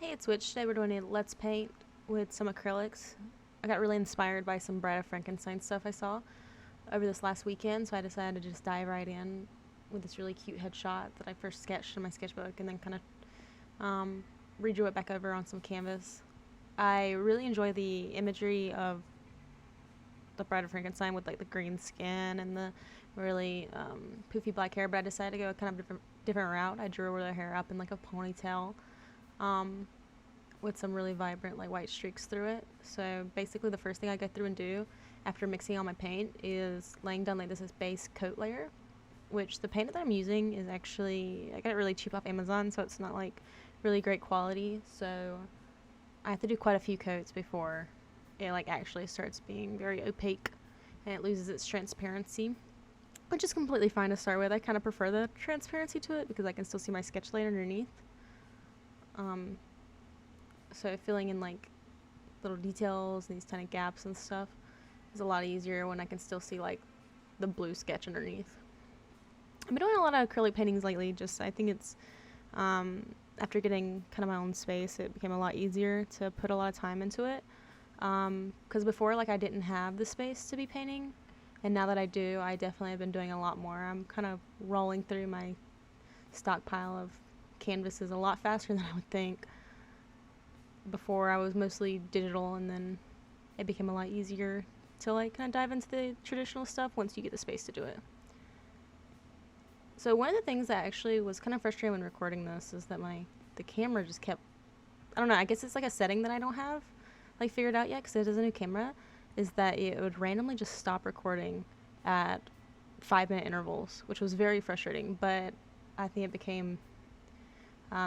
Hey, it's Witch. Today we're doing a Let's Paint with some acrylics. I got really inspired by some Bride of Frankenstein stuff I saw over this last weekend, so I decided to just dive right in with this really cute headshot that I first sketched in my sketchbook and then kind of redrew it back over on some canvas. I really enjoy the imagery of the Bride of Frankenstein with like the green skin and the really poofy black hair, but I decided to go a kind of different route. I drew her hair up in like a ponytail. Um, with some really vibrant like white streaks through it. So basically the first thing I go through and do after mixing all my paint is laying down like this base coat layer, which the paint that I'm using is actually, I got it really cheap off Amazon, so it's not like really great quality. So I have to do quite a few coats before it like actually starts being very opaque and it loses its transparency, which is completely fine to start with. I kind of prefer the transparency to it because I can still see my sketch layer underneath. So filling in like little details and these tiny gaps and stuff is a lot easier when I can still see like the blue sketch underneath. I've been doing a lot of acrylic paintings lately. Just I think it's after getting kind of my own space, it became a lot easier to put a lot of time into it. Because before, like I didn't have the space to be painting, and now that I do, I definitely have been doing a lot more. I'm kind of rolling through my stockpile of canvases a lot faster than I would think. Before I was mostly digital, and then it became a lot easier to like kind of dive into the traditional stuff once you get the space to do it. So one of the things that actually was kind of frustrating when recording this is that the camera just kept, I don't know, I guess it's like a setting that I don't have like figured out yet because it is a new camera, is that it would randomly just stop recording at 5-minute intervals, which was very frustrating, but I think it became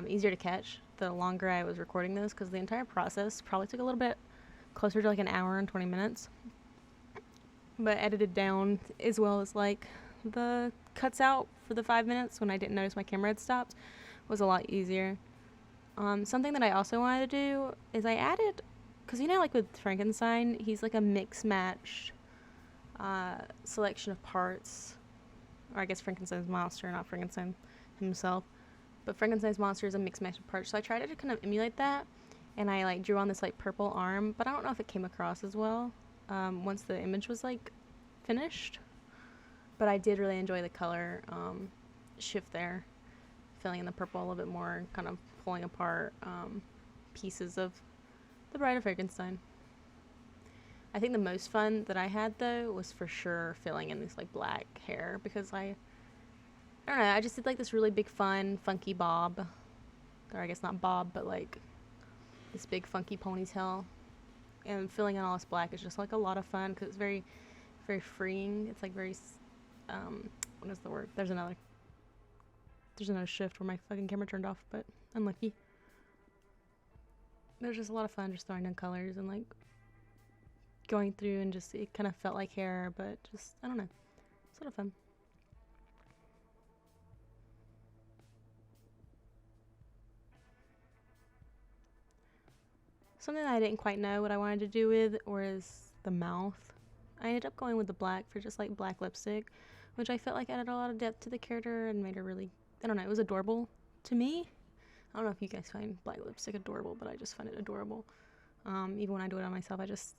easier to catch the longer I was recording this, because the entire process probably took a little bit closer to like an hour and 20 minutes, but edited down, as well as like the cuts out for the 5 minutes when I didn't notice my camera had stopped, was a lot easier. Something that I also wanted to do is I added, because you know, like with Frankenstein, he's like a mix match selection of parts, or I guess Frankenstein's monster, not Frankenstein himself. But Frankenstein's monster is a mixed match of parts, so I tried to kind of emulate that, and I like drew on this like purple arm, but I don't know if it came across as well once the image was like finished. But I did really enjoy the color shift there, filling in the purple a little bit more, kind of pulling apart pieces of the Bride of Frakenstein. I think the most fun that I had though was for sure filling in this like black hair, because I don't know, I just did like this really big fun funky bob, or I guess not bob, but like this big funky ponytail, and filling in all this black is just like a lot of fun because it's very very freeing. It's like very what is the word, there's another shift where my fucking camera turned off, but unlucky. There's just a lot of fun just throwing in colors and like going through, and just it kind of felt like hair, but just I don't know, it's a lot of fun. Something that I didn't quite know what I wanted to do with was the mouth. I ended up going with the black for just like black lipstick, which I felt like added a lot of depth to the character and made her really, I don't know, it was adorable to me. I don't know if you guys find black lipstick adorable, but I just find it adorable. Even when I do it on myself, I just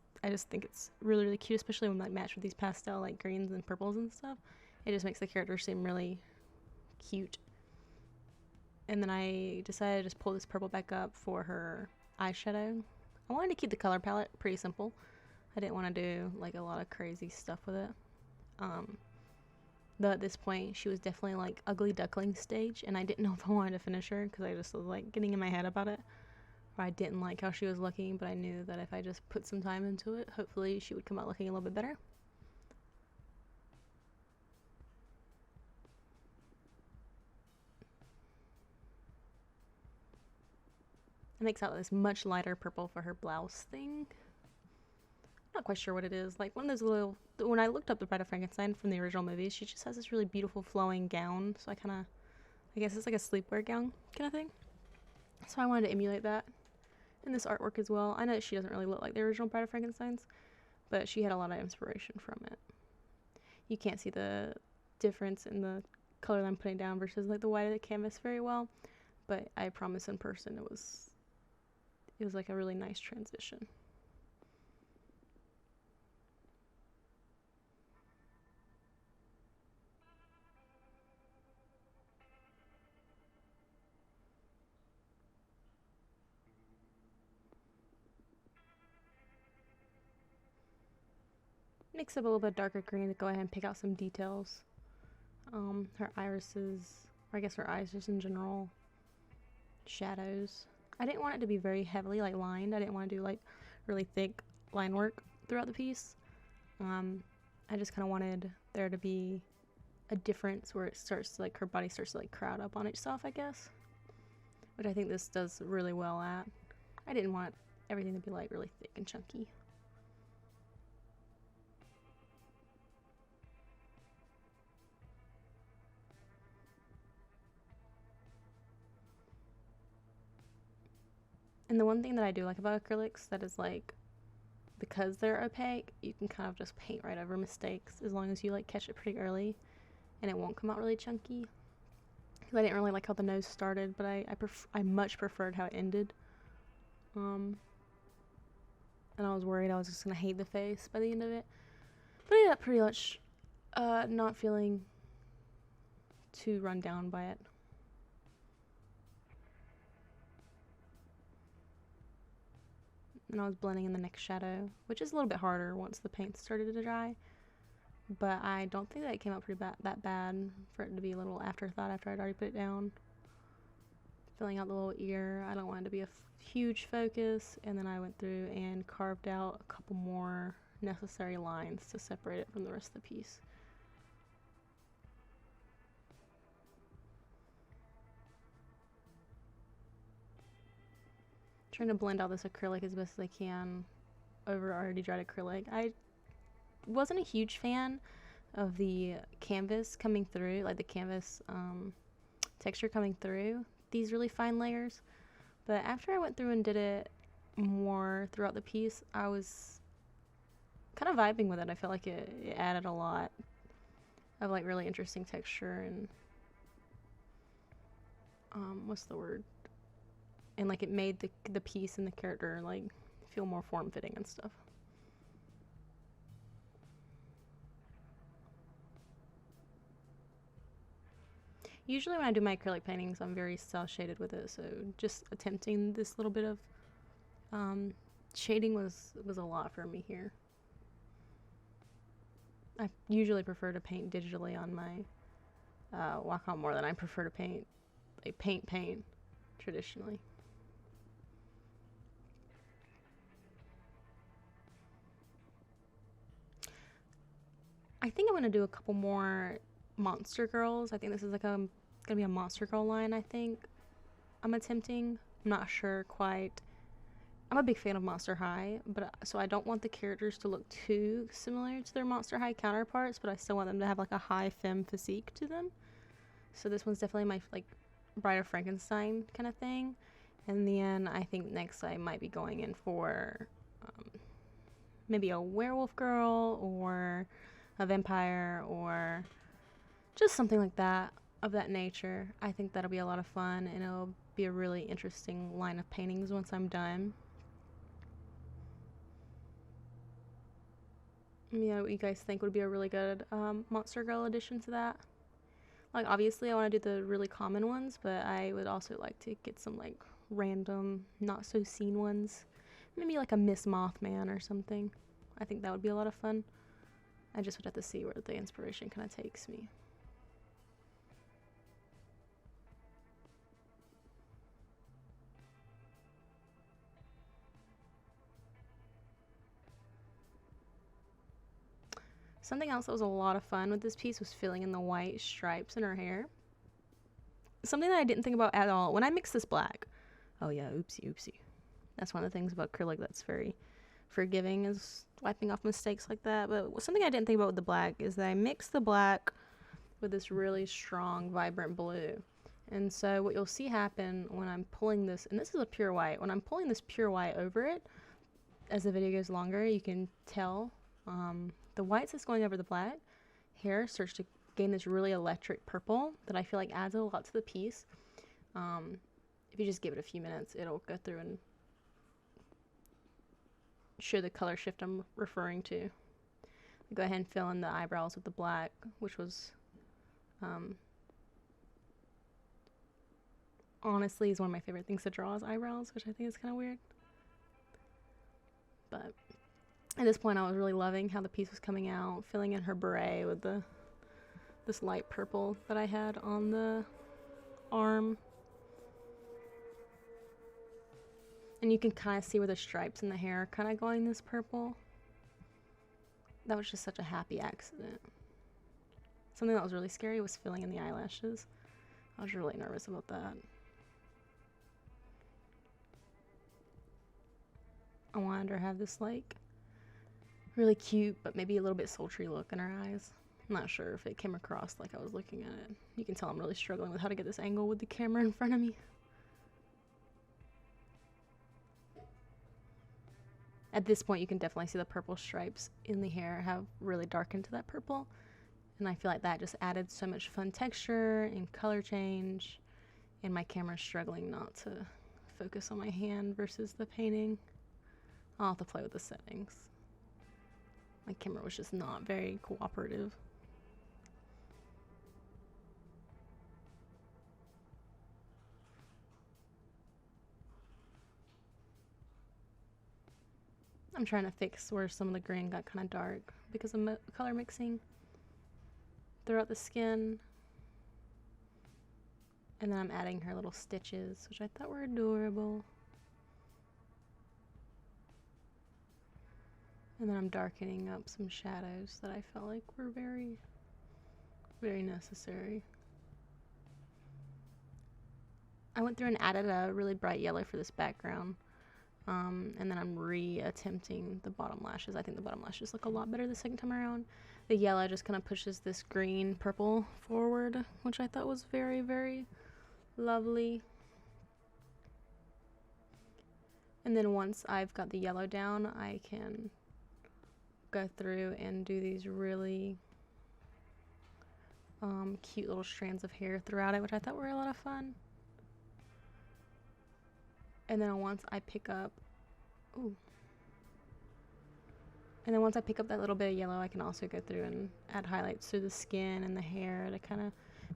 think it's really really cute, especially when like matched with these pastel like greens and purples and stuff. It just makes the character seem really cute. And then I decided to just pull this purple back up for her eyeshadow. I wanted to keep the color palette pretty simple. I didn't want to do like a lot of crazy stuff with it. Um, though at this point she was definitely like ugly duckling stage, and I didn't know if I wanted to finish her because I just was like getting in my head about it. Or I didn't like how she was looking, but I knew that if I just put some time into it, hopefully she would come out looking a little bit better. It makes out this much lighter purple for her blouse thing. Not quite sure what it is. Like one of those little. When I looked up the Bride of Frankenstein from the original movies, she just has this really beautiful flowing gown. So I guess it's like a sleepwear gown kind of thing. So I wanted to emulate that in this artwork as well. I know she doesn't really look like the original Bride of Frankenstein's, but she had a lot of inspiration from it. You can't see the difference in the color that I'm putting down versus like the white of the canvas very well, but I promise in person it was it was like a really nice transition. Mix up a little bit darker green to go ahead and pick out some details. Her irises, or I guess her eyes just in general. Shadows. I didn't want it to be very heavily like lined. I didn't want to do like really thick line work throughout the piece. I just kind of wanted there to be a difference where it starts to like her body starts to like crowd up on itself, I guess, which I think this does really well at. I didn't want everything to be like really thick and chunky. And the one thing that I do like about acrylics that is like, because they're opaque, you can kind of just paint right over mistakes as long as you like catch it pretty early and it won't come out really chunky. Because I didn't really like how the nose started, but I much preferred how it ended. And I was worried I was just gonna hate the face by the end of it. But yeah, pretty much not feeling too run down by it. And I was blending in the next shadow, which is a little bit harder once the paint started to dry. But I don't think that it came out that bad for it to be a little afterthought after I'd already put it down. Filling out the little ear, I don't want it to be a huge focus, and then I went through and carved out a couple more necessary lines to separate it from the rest of the piece. Trying to blend out this acrylic as best as I can over already dried acrylic. I wasn't a huge fan of the canvas coming through, like the canvas texture coming through these really fine layers. But after I went through and did it more throughout the piece, I was kind of vibing with it. I felt like it added a lot of like really interesting texture and what's the word? And like it made the piece and the character like feel more form-fitting and stuff. Usually when I do my acrylic paintings, I'm very cel shaded with it, so just attempting this little bit of shading was a lot for me here. I usually prefer to paint digitally on my Wacom more than I prefer to paint traditionally. I think I'm gonna do a couple more monster girls. I think this is like gonna be a monster girl line. I think I'm attempting. I'm not sure quite. I'm a big fan of Monster High, but so I don't want the characters to look too similar to their Monster High counterparts, but I still want them to have like a high femme physique to them. So this one's definitely my like Bride of Frakenstein kind of thing. And then I think next I might be going in for maybe a werewolf girl or a vampire or just something like that of that nature. I think that'll be a lot of fun and it'll be a really interesting line of paintings once I'm done. What you guys think would be a really good Monster Girl addition to that? Like obviously I want to do the really common ones, but I would also like to get some like random, not so seen ones. Maybe like a Miss Mothman or something. I think that would be a lot of fun. I just would have to see where the inspiration kind of takes me. Something else that was a lot of fun with this piece was filling in the white stripes in her hair. Something that I didn't think about at all. When I mixed this black, oh yeah, oopsie. That's one of the things about acrylic that's very forgiving, is wiping off mistakes like that. But something I didn't think about with the black is that I mixed the black with this really strong, vibrant blue. And so what you'll see happen when I'm pulling this, and this is a pure white, when I'm pulling this pure white over it, as the video goes longer, you can tell the whites that's going over the black hair starts to gain this really electric purple that I feel like adds a lot to the piece. If you just give it a few minutes, it'll go through and show the color shift I'm referring to. Go ahead and fill in the eyebrows with the black, which was honestly is one of my favorite things to draw is eyebrows, which I think is kind of weird. But at this point I was really loving how the piece was coming out, filling in her beret with this light purple that I had on the arm. And you can kind of see where the stripes in the hair are kind of going this purple. That was just such a happy accident. Something that was really scary was filling in the eyelashes. I was really nervous about that. I wanted her to have this like really cute but maybe a little bit sultry look in her eyes. I'm not sure if it came across like I was looking at it. You can tell I'm really struggling with how to get this angle with the camera in front of me. At this point you can definitely see the purple stripes in the hair have really darkened to that purple. And I feel like that just added so much fun texture and color change. And my camera's struggling not to focus on my hand versus the painting. I'll have to play with the settings. My camera was just not very cooperative. I'm trying to fix where some of the green got kind of dark because of color mixing throughout the skin. And then I'm adding her little stitches, which I thought were adorable. And then I'm darkening up some shadows that I felt like were very, very necessary. I went through and added a really bright yellow for this background. And then I'm re-attempting the bottom lashes. I think the bottom lashes look a lot better the second time around. The yellow just kind of pushes this green purple forward, which I thought was very, very lovely. And then once I've got the yellow down, I can go through and do these really cute little strands of hair throughout it, which I thought were a lot of fun. And then once I pick up, that little bit of yellow, I can also go through and add highlights through the skin and the hair to kind of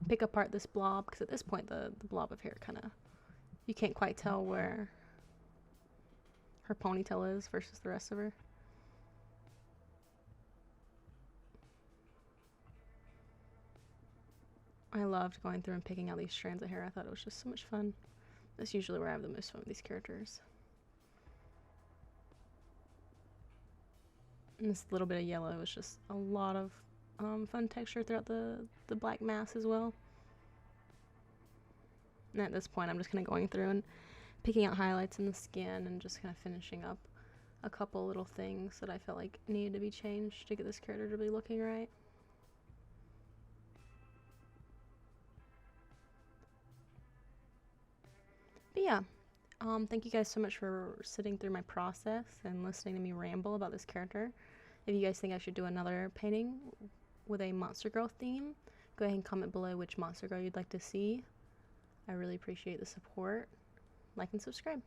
pick apart this blob, because at this point the blob of hair kind of, you can't quite tell where her ponytail is versus the rest of her. I loved going through and picking out these strands of hair. I thought it was just so much fun. That's usually where I have the most fun with these characters. And this little bit of yellow is just a lot of fun texture throughout the black mass as well. And at this point I'm just kind of going through and picking out highlights in the skin and just kind of finishing up a couple little things that I felt like needed to be changed to get this character to be looking right. But yeah, thank you guys so much for sitting through my process and listening to me ramble about this character. If you guys think I should do another painting with a Monster Girl theme, go ahead and comment below which Monster Girl you'd like to see. I really appreciate the support. Like and subscribe.